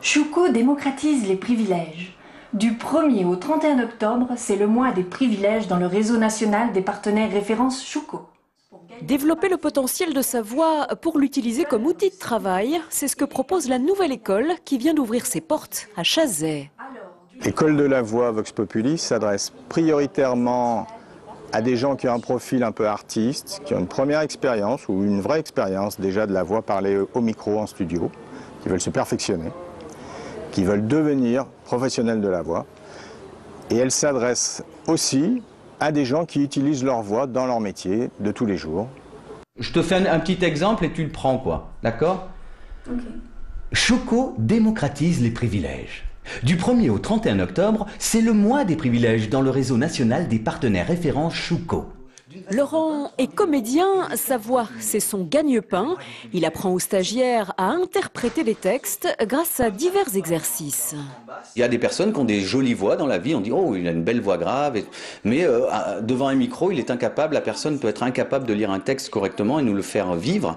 Choucault démocratise les privilèges. Du 1er au 31 octobre, c'est le mois des privilèges dans le réseau national des partenaires références Choucault. Développer le potentiel de sa voix pour l'utiliser comme outil de travail, c'est ce que propose la nouvelle école qui vient d'ouvrir ses portes à Chazay. L'école de la voix Vox Populi s'adresse prioritairement à des gens qui ont un profil un peu artiste, qui ont une première expérience ou une vraie expérience déjà de la voix parlée au micro en studio, qui veulent se perfectionner, qui veulent devenir professionnels de la voix. Et elle s'adresse aussi à des gens qui utilisent leur voix dans leur métier de tous les jours. Je te fais un petit exemple et tu le prends, quoi. D'accord? Okay. Choucault démocratise les privilèges. Du 1er au 31 octobre, c'est le mois des privilèges dans le réseau national des partenaires références Choucault. Laurent est comédien, sa voix c'est son gagne-pain. Il apprend aux stagiaires à interpréter les textes grâce à divers exercices. Il y a des personnes qui ont des jolies voix dans la vie, on dit oh il a une belle voix grave, mais devant un micro il est incapable, la personne peut être incapable de lire un texte correctement et nous le faire vivre.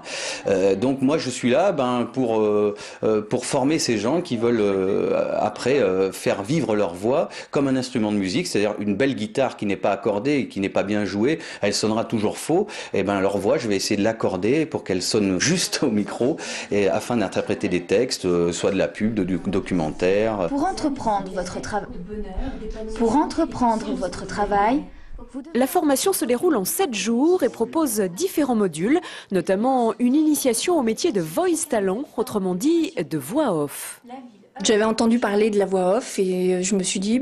Donc moi je suis là pour former ces gens qui veulent après faire vivre leur voix comme un instrument de musique, c'est-à-dire une belle guitare qui n'est pas accordée et qui n'est pas bien jouée, elle sonnera toujours faux, et ben leur voix je vais essayer de l'accorder pour qu'elle sonne juste au micro et afin d'interpréter des textes, soit de la pub, du documentaire. Pour entreprendre votre travail, la formation se déroule en 7 jours et propose différents modules, notamment une initiation au métier de voice talent, autrement dit de voix off. J'avais entendu parler de la voix off et je me suis dit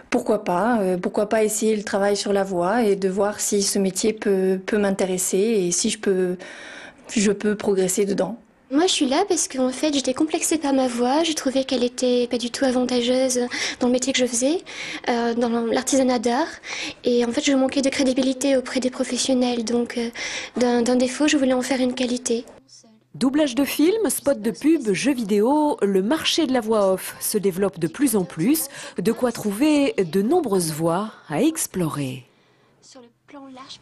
pourquoi pas essayer le travail sur la voix et de voir si ce métier peut m'intéresser et si je peux progresser dedans. Moi je suis là parce qu'en fait j'étais complexée par ma voix, je trouvais qu'elle était pas du tout avantageuse dans le métier que je faisais, dans l'artisanat d'art, et en fait je manquais de crédibilité auprès des professionnels, donc d'un défaut je voulais en faire une qualité. Doublage de films, spots de pub, jeux vidéo, le marché de la voix off se développe de plus en plus, de quoi trouver de nombreuses voies à explorer. Sur le plan large.